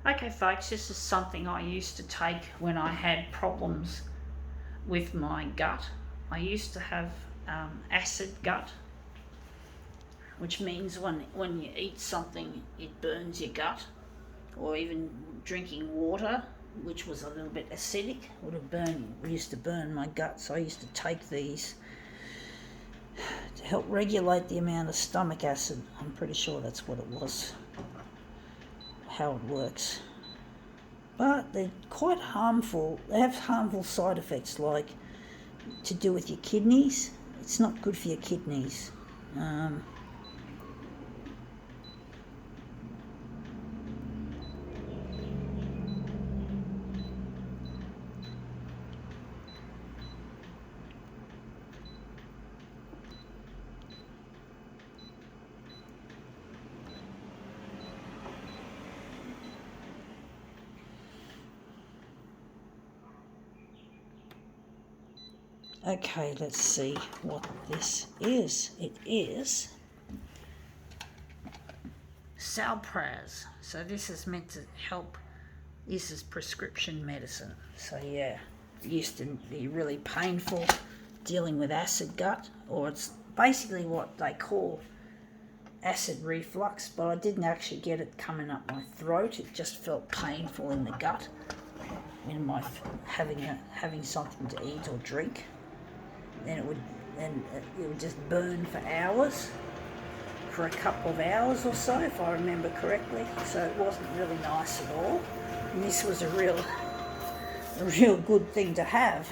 Okay, folks, this is something I used to take when I had problems with my gut. I used to have acid gut, which means when you eat something, it burns your gut, or even drinking water, which was a little bit acidic, used to burn my gut. So I used to take these to help regulate the amount of stomach acid. I'm pretty sure that's what it was, how it works. But they're quite harmful. They have harmful side effects, like to do with your kidneys. It's not good for your kidneys. Okay, let's see what this is. It is Salpraz. So this is meant to help. This is prescription medicine. So yeah, it used to be really painful dealing with acid gut, or it's basically what they call acid reflux, but I didn't actually get it coming up my throat. It just felt painful in the gut when my having something to eat or drink. Then it would just burn for hours, for a couple of hours or so, if I remember correctly. So it wasn't really nice at all. And this was a real good thing to have.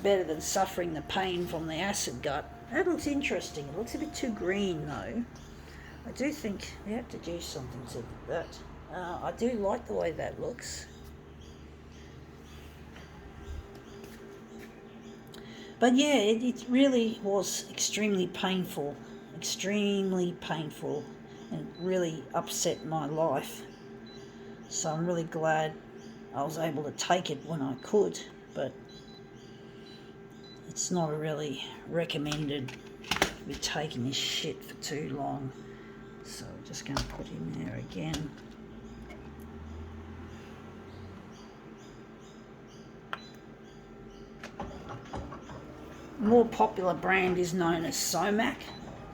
Better than suffering the pain from the acid gut. That looks interesting. It looks a bit too green though. I do think we have to do something to that. I do like the way that looks. But yeah, it really was extremely painful, and it really upset my life. So I'm really glad I was able to take it when I could, but it's not really recommended to be taking this shit for too long. So we're just going to put in there again. More popular brand is known as Somac.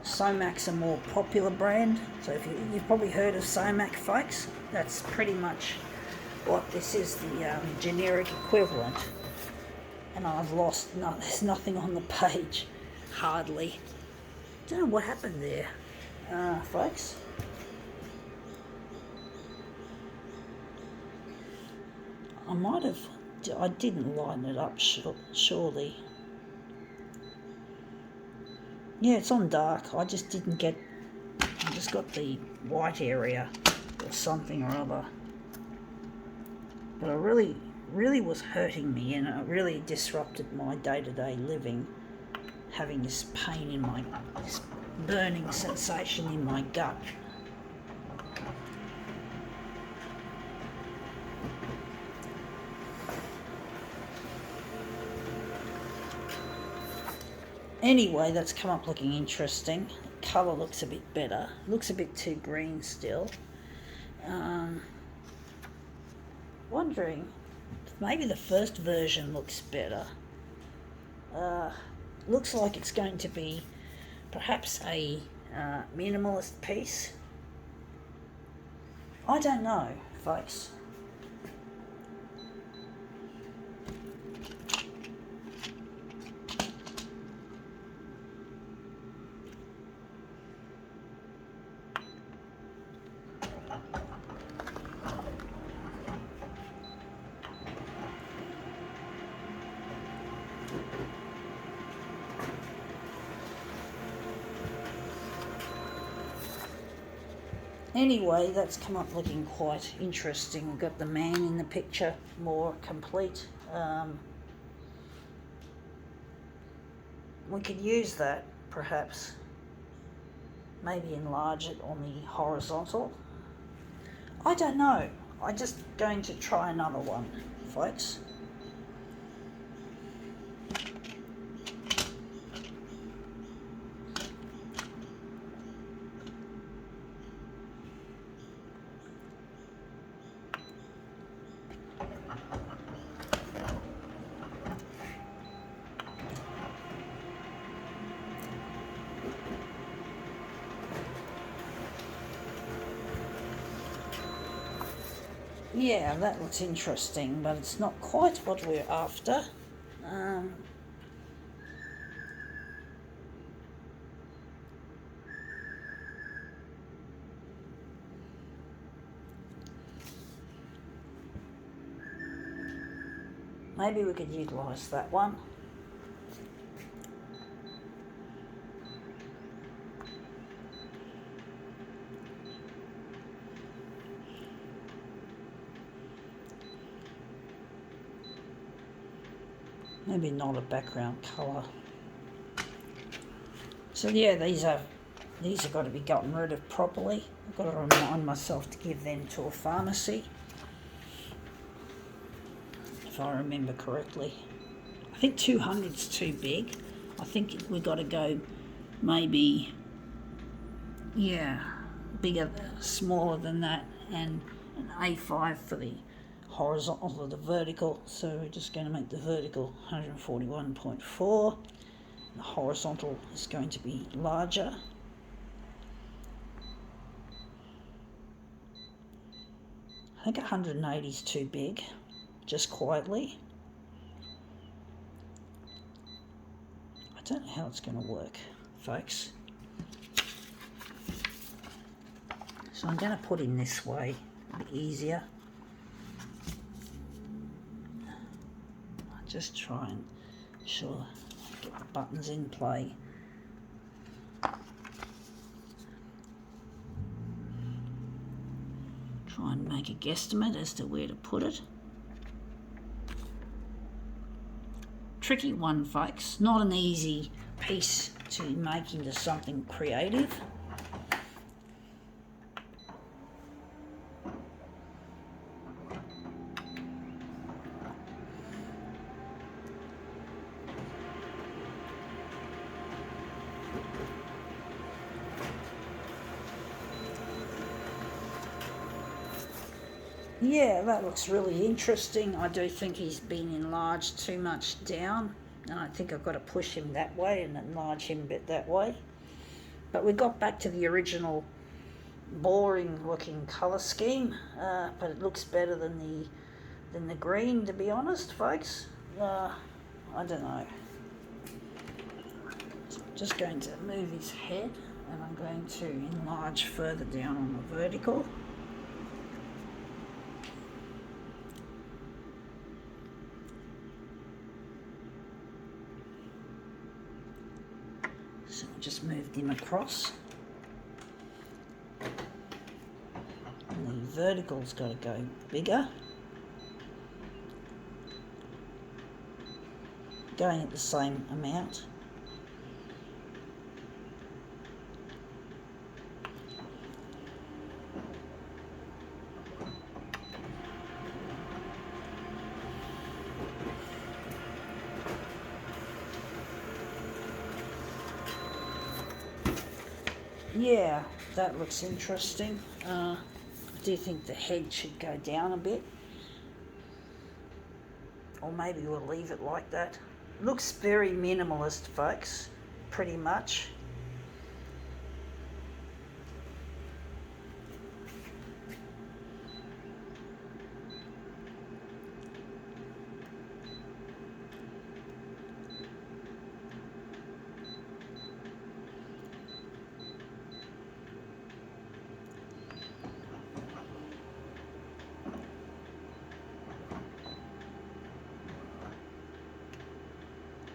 Somac's a more popular brand. So if you've probably heard of Somac, folks. That's pretty much what this is, the generic equivalent. And I've lost, there's nothing on the page, hardly. Don't know what happened there, folks. I didn't line it up surely. Yeah, it's on dark. I just got the white area or something or other. But it really was hurting me, and it really disrupted my day-to-day living, having this pain in this burning sensation in my gut. Anyway, that's come up looking interesting. The colour looks a bit better. Looks a bit too green still. Wondering if maybe the first version looks better. Looks like it's going to be perhaps a minimalist piece. I don't know, folks. Anyway, that's come up looking quite interesting. We've got the man in the picture more complete. We could use that, perhaps. Maybe enlarge it on the horizontal. I don't know. I'm just going to try another one, folks. Yeah, that looks interesting, but it's not quite what we're after. Um, Maybe we could utilise that one. Maybe not a background colour. So yeah, these have got to be gotten rid of properly. I've got to remind myself to give them to a pharmacy, if I remember correctly. I think 200's too big. I think we've got to go maybe, yeah, bigger, smaller than that, and an A5 for the horizontal or the vertical. So we're just going to make the vertical 141.4. The horizontal is going to be larger. I think 180 is too big, just quietly. I don't know how it's going to work, folks. So I'm going to put him this way, a bit easier. I'll just try and sure get the buttons in play. Try and make a guesstimate as to where to put it. Tricky one, folks. Not an easy piece to make into something creative. Yeah, that looks really interesting. I do think he's been enlarged too much down, and I think I've got to push him that way and enlarge him a bit that way. But we got back to the original boring looking colour scheme, but it looks better than the green, to be honest, folks. I don't know. So I'm just going to move his head, and I'm going to enlarge further down on the vertical. So I just moved him across. And the vertical's got to go bigger. Going at the same amount. Yeah, that looks interesting. I do think the head should go down a bit. Or maybe we'll leave it like that. Looks very minimalist, folks, pretty much.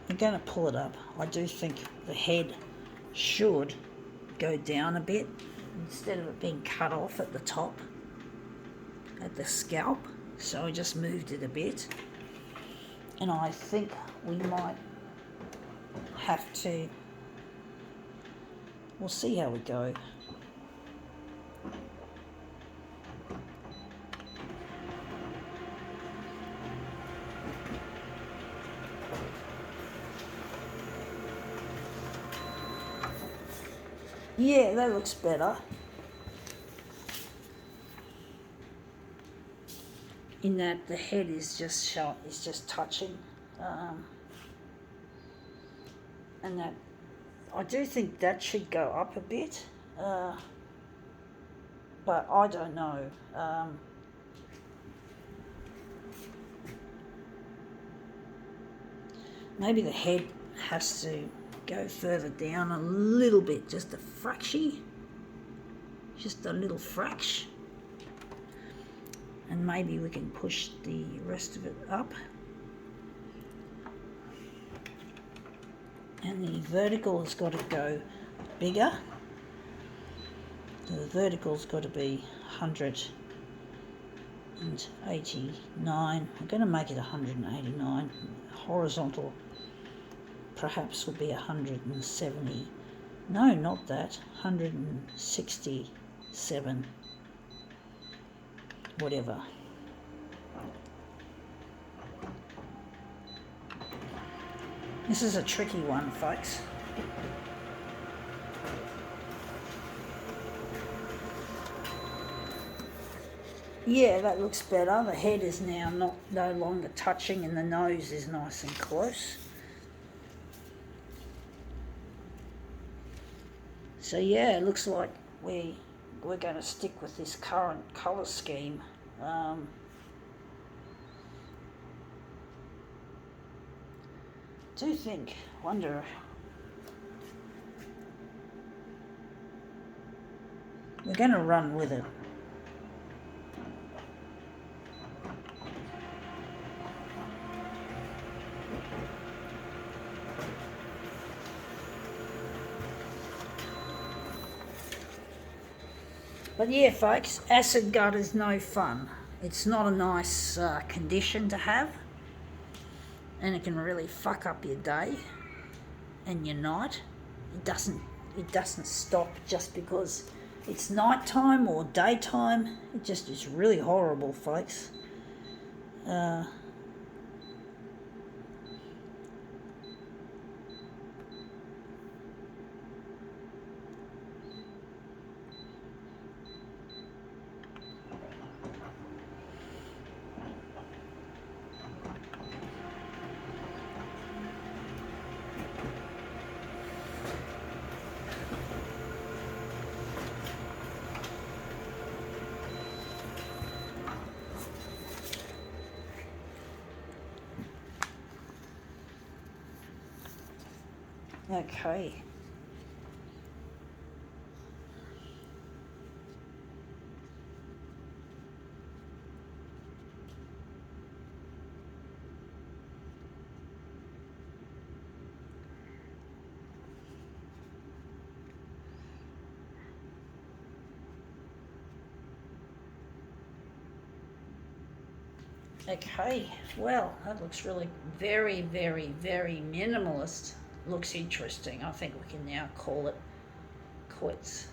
I'm going to pull it up. I do think the head should go down a bit instead of it being cut off at the top, at the scalp. So I just moved it a bit. And I think we might have to, we'll see how we go. Yeah, that looks better. In that the head is just touching, and that I do think that should go up a bit, but I don't know. Maybe the head has to go further down a little bit, just a fraction, just a little fraction. And maybe we can push the rest of it up. And the vertical has got to go bigger. So the vertical's got to be 189. I'm going to make it 189. Horizontal perhaps will be 170. No, not that. 167. Whatever. This is a tricky one, folks. Yeah, that looks better. The head is now no longer touching and the nose is nice and close. So yeah, it looks like we're going to stick with this current colour scheme. Do think, wonder, we're going to run with it. But yeah, folks, acid gut is no fun. It's not a nice condition to have, and it can really fuck up your day and your night. It doesn't stop just because it's nighttime or daytime. It just is really horrible, folks. Okay. Okay, well, that looks really very, very, very minimalist. Looks interesting. I think we can now call it quits.